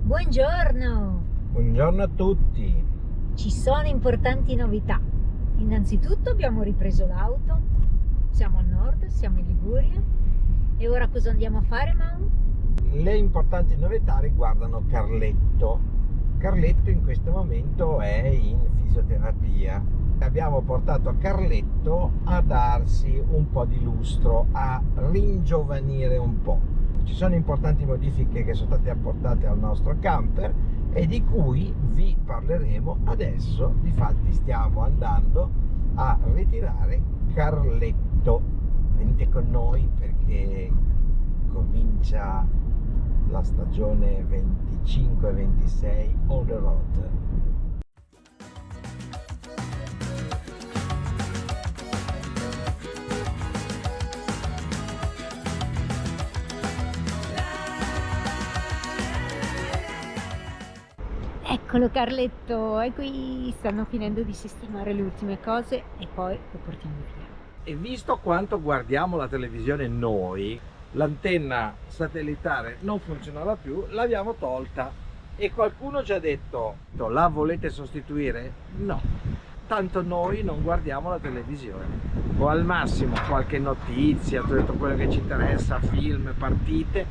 Buongiorno! Buongiorno a tutti. Ci sono importanti novità. Innanzitutto abbiamo ripreso l'auto, siamo al nord, siamo in Liguria. E ora cosa andiamo a fare, Mau? Le importanti novità riguardano Carletto. Carletto in questo momento è in fisioterapia. Abbiamo portato Carletto a darsi un po' di lustro, a ringiovanire un po'. Ci sono importanti modifiche che sono state apportate al nostro camper e di cui vi parleremo adesso. Difatti stiamo andando a ritirare Carletto. Venite con noi perché comincia la stagione 25-26 on the road. Eccolo Carletto, e qui stanno finendo di sistemare le ultime cose e poi lo portiamo via. E visto quanto guardiamo la televisione noi, l'antenna satellitare non funzionava più, l'abbiamo tolta e qualcuno ci ha detto: la volete sostituire? No, tanto noi non guardiamo la televisione, o al massimo qualche notizia, tutto quello che ci interessa, film, partite,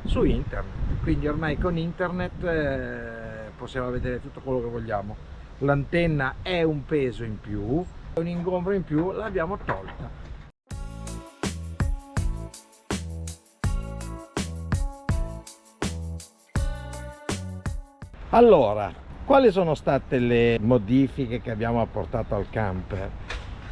su internet. Quindi ormai con internet possiamo vedere tutto quello che vogliamo. L'antenna è un peso in più, un ingombro in più, l'abbiamo tolta. Allora, quali sono state le modifiche che abbiamo apportato al camper?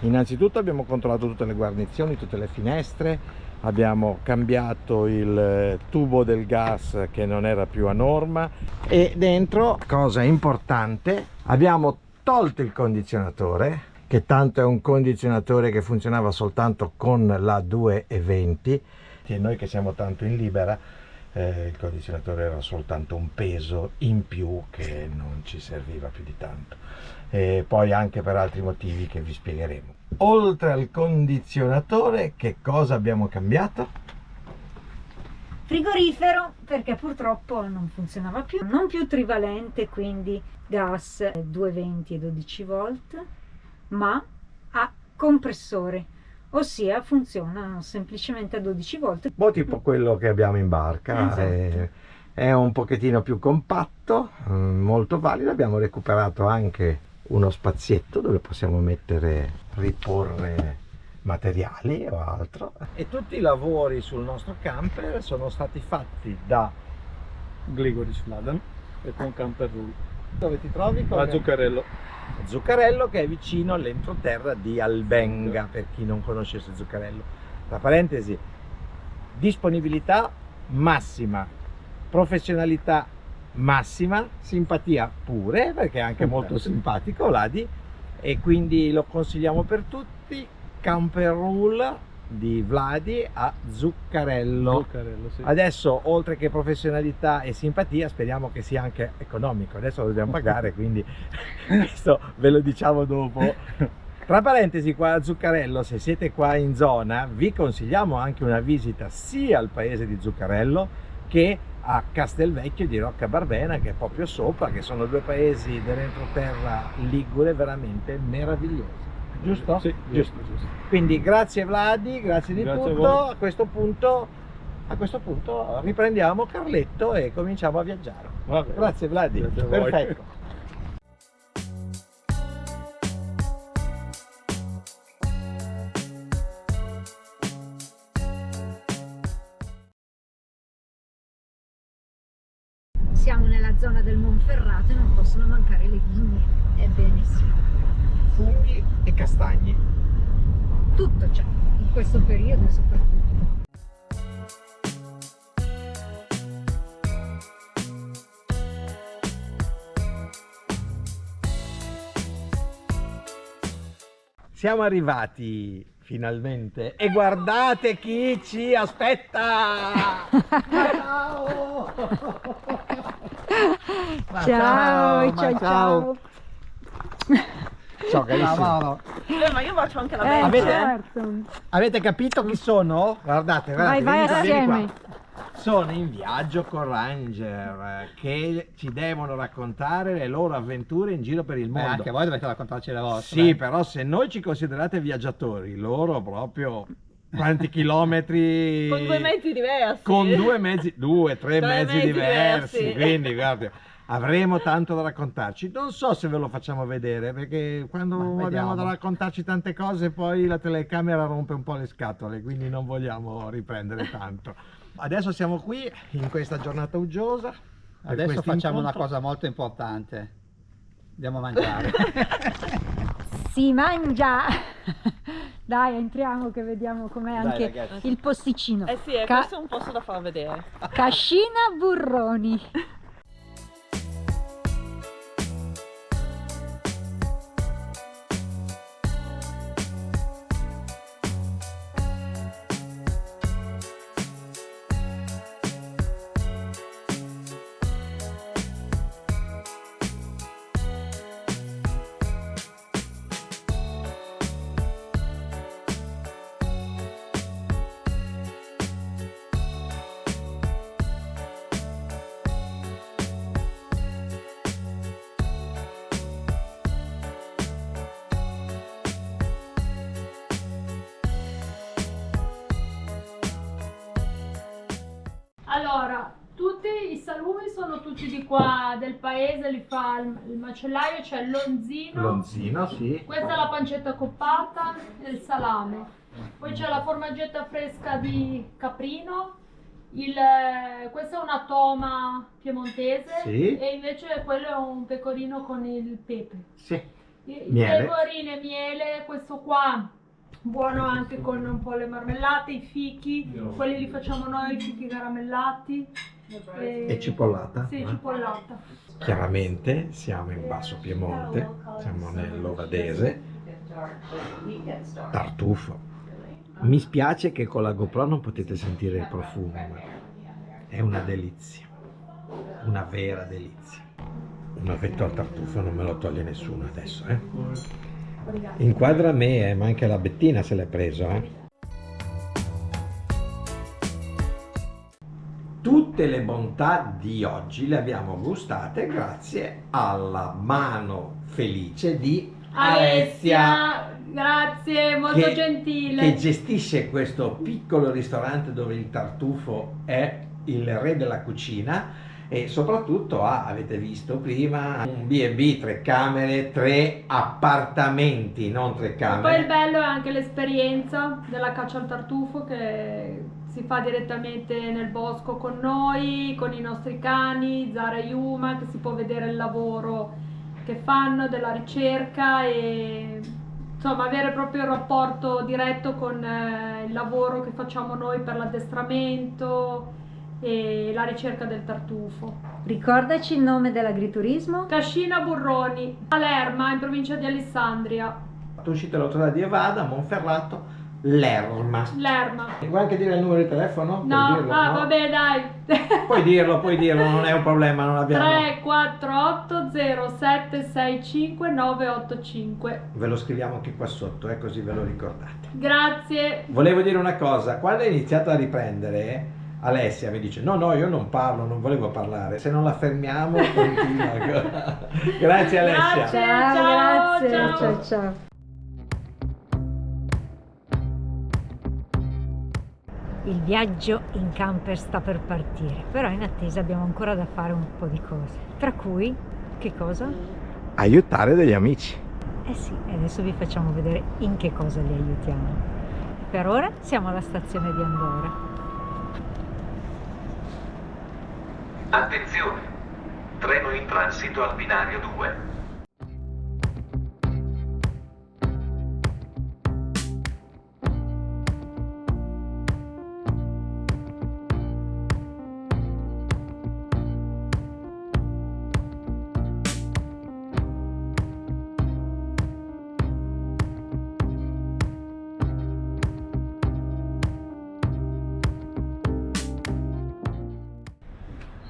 Innanzitutto abbiamo controllato tutte le guarnizioni, tutte le finestre, abbiamo cambiato il tubo del gas che non era più a norma e dentro, cosa importante, abbiamo tolto il condizionatore, che tanto è un condizionatore che funzionava soltanto con la 220 e noi che siamo tanto in libera, il condizionatore era soltanto un peso in più che non ci serviva più di tanto, e poi anche per altri motivi che vi spiegheremo. Oltre al condizionatore, che cosa abbiamo cambiato? Frigorifero, perché purtroppo non funzionava più, non più trivalente, quindi gas 220 e 12 volt, ma a compressore, ossia funziona semplicemente a 12 volt. Tipo quello che abbiamo in barca, esatto. È un pochettino più compatto, molto valido. Abbiamo recuperato anche uno spazietto dove possiamo riporre materiali o altro. E tutti i lavori sul nostro camper sono stati fatti da Gligoris Vladan e con Camper Rule. Dove ti trovi? A Zuccarello. Zuccarello, che è vicino all'entroterra di Albenga, per chi non conoscesse Zuccarello. Tra parentesi, disponibilità massima, professionalità massima, simpatia pure, perché è anche molto simpatico Vladi, e quindi lo consigliamo per tutti. Camper Rule di Vladi a Zuccarello. Sì. Adesso, oltre che professionalità e simpatia, speriamo che sia anche economico. Adesso lo dobbiamo pagare, quindi questo ve lo diciamo dopo. Tra parentesi, qua a Zuccarello, se siete qua in zona, vi consigliamo anche una visita sia al paese di Zuccarello che a Castelvecchio di Roccabarbena, che è proprio sopra, che sono due paesi dell'entroterra ligure veramente meravigliosi. Giusto? Sì, giusto. Quindi grazie Vladi, grazie di tutto. A questo punto riprendiamo Carletto e cominciamo a viaggiare. Grazie Vladi. Grazie a voi. Perfetto. Siamo nella zona del Monferrato e non possono mancare le vigne. Ebbene sì. Funghi e castagni. Tutto c'è, in questo periodo soprattutto. Siamo arrivati finalmente e guardate chi ci aspetta! Ciao! Ciao. Ciao carissimo. Ma io faccio anche la band. Avete capito chi sono? Guardate, Vai vieni qua, vieni assieme. qua. sono in viaggio con Ranger che ci devono raccontare le loro avventure in giro per il mondo. Anche voi dovete raccontarci le vostre. Sì, però se noi ci considerate viaggiatori, loro proprio quanti chilometri... Con due mezzi diversi. Con tre mezzi diversi. diversi. Quindi guarda, avremo tanto da raccontarci. Non so se ve lo facciamo vedere, perché quando abbiamo da raccontarci tante cose poi la telecamera rompe un po' le scatole, quindi non vogliamo riprendere tanto. Adesso siamo qui in questa giornata uggiosa. Adesso facciamo una cosa molto importante. Andiamo a mangiare. Si mangia! Dai, entriamo che vediamo com'è anche ragazzi. il posticino. Eh sì, questo è un posto da far vedere. Cascina Burroni. Allora, tutti i salumi sono tutti di qua del paese, li fa il macellaio, c'è il lonzino. Lonzino, sì. Questa è la pancetta coppata e il salame. Poi c'è la formaggetta fresca di caprino. Questa è una toma piemontese, Sì. e invece quello è un pecorino con il pepe. Sì. I Miele. pecorino e miele, questo qua buono anche con un po' le marmellate, i fichi, quelli li facciamo noi, i fichi caramellati. E cipollata? Sì, cipollata. Chiaramente siamo in Basso Piemonte, siamo nell'Ovadese. Tartufo. Mi spiace che con la GoPro non potete sentire il profumo, ma è una delizia, una vera delizia. Un ovetto al tartufo non me lo toglie nessuno adesso, eh? Inquadra me, ma anche la Bettina se l'è preso, eh? Tutte le bontà di oggi le abbiamo gustate grazie alla mano felice di Alessia, grazie, molto che gentile. gestisce questo piccolo ristorante dove il tartufo è il re della cucina. E soprattutto avete visto prima, un B&B, 3 camere, 3 appartamenti, non 3 E camere. poi il bello è anche l'esperienza della caccia al tartufo che si fa direttamente nel bosco con noi, con i nostri cani, Zara e Yuma, che si può vedere il lavoro che fanno, della ricerca, e insomma avere proprio il rapporto diretto con il lavoro che facciamo noi per l'addestramento e la ricerca del tartufo. Ricordaci il nome dell'agriturismo? Cascina Burroni, a Lerma, in provincia di Alessandria. Uscite l'autostrada di Evada, Monferrato, Lerma. Lerma. Vuoi anche dire il numero di telefono? Puoi No, dirlo, ah, no? vabbè, dai. Puoi dirlo, non è un problema, non abbiamo... 348 07 65 985. Ve lo scriviamo anche qua sotto, così ve lo ricordate. Grazie. Volevo dire una cosa, quando è iniziato a riprendere, Alessia mi dice no, io non parlo, non volevo parlare, se non la fermiamo continua. Grazie Alessia. Grazie. Ciao, grazie. ciao. Ciao, ciao. Il viaggio in camper sta per partire, però in attesa abbiamo ancora da fare un po' di cose. Tra cui, che cosa? Aiutare degli amici. Eh sì, e adesso vi facciamo vedere in che cosa li aiutiamo. Per ora siamo alla stazione di Andora. Attenzione! Treno in transito al binario 2.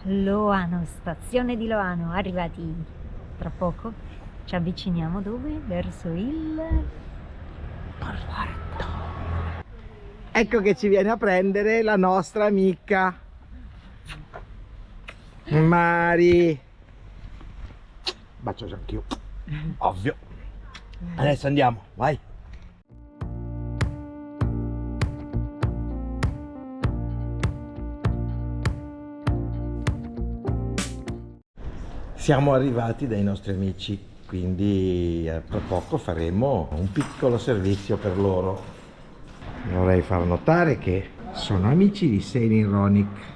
Loano, stazione di Loano, arrivati. Tra poco ci avviciniamo dove? Verso il porto. Ecco che ci viene a prendere la nostra amica Mari, bacio anch'io, ovvio. Adesso andiamo, vai. Siamo arrivati dai nostri amici, quindi tra poco faremo un piccolo servizio per loro. Vorrei far notare che sono amici di Sailing Ronic.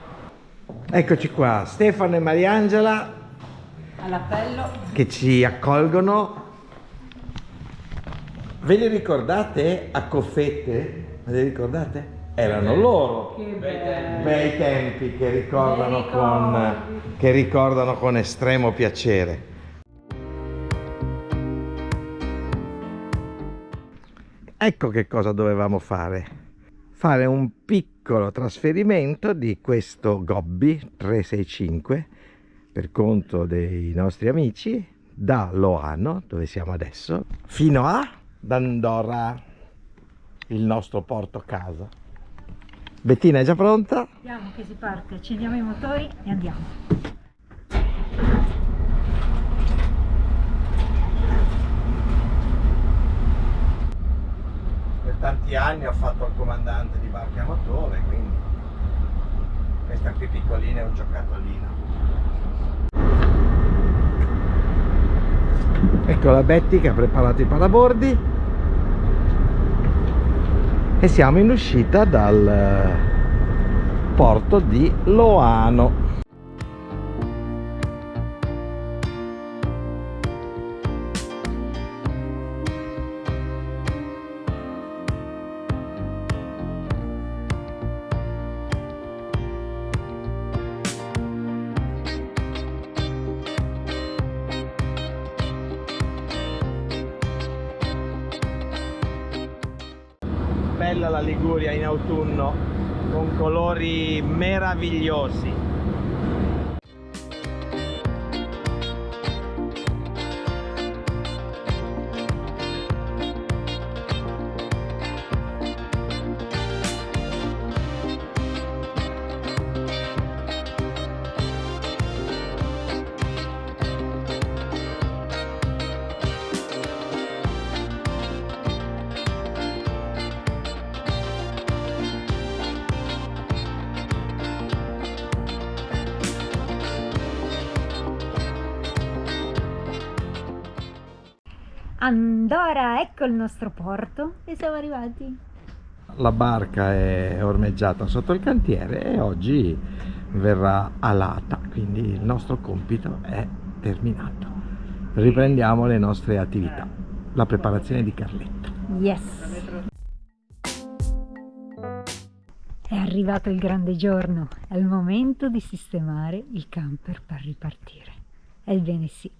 Eccoci qua, Stefano e Mariangela All'appello. che ci accolgono. Ve li ricordate a Coffette? Me li ricordate? Erano loro. Che bello. Bei tempi che ricordano con estremo piacere. Ecco che cosa dovevamo fare. Fare un piccolo trasferimento di questo Gobbi 365 per conto dei nostri amici da Loano, dove siamo adesso, fino a Andorra, il nostro porto casa. Bettina è già pronta? Andiamo che si parte, accendiamo i motori e andiamo. Per tanti anni ho fatto il comandante di barca a motore, quindi questa qui piccolina è un giocattolino. Ecco la Betty che ha preparato i parabordi e siamo in uscita dal porto di Loano. Bella la Liguria in autunno, con colori meravigliosi. Andorra, ecco il nostro porto e siamo arrivati. La barca è ormeggiata sotto il cantiere e oggi verrà alata, quindi il nostro compito è terminato. Riprendiamo le nostre attività, la preparazione di Carletta. Yes! È arrivato il grande giorno, è il momento di sistemare il camper per ripartire. Ebbene sì.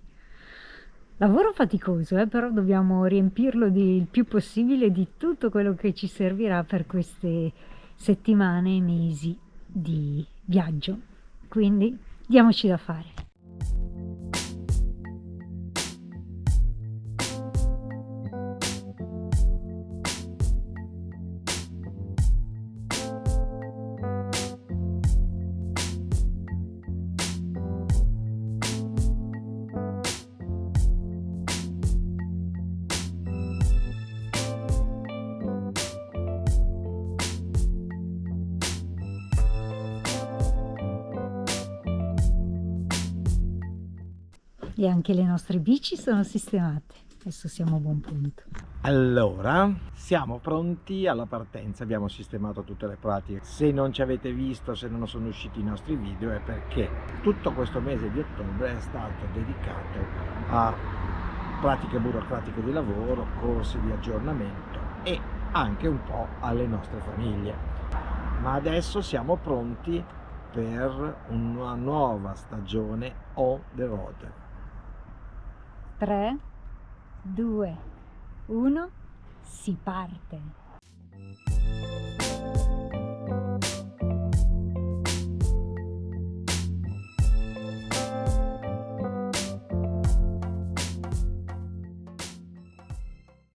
Lavoro faticoso, però dobbiamo riempirlo il più possibile di tutto quello che ci servirà per queste settimane e mesi di viaggio. Quindi diamoci da fare. E anche le nostre bici sono sistemate. Adesso siamo a buon punto. Allora, siamo pronti alla partenza, abbiamo sistemato tutte le pratiche. Se non ci avete visto, se non sono usciti i nostri video, è perché tutto questo mese di ottobre è stato dedicato a pratiche burocratiche di lavoro, corsi di aggiornamento e anche un po' alle nostre famiglie. Ma adesso siamo pronti per una nuova stagione on the road. 3, 2, 1, si parte!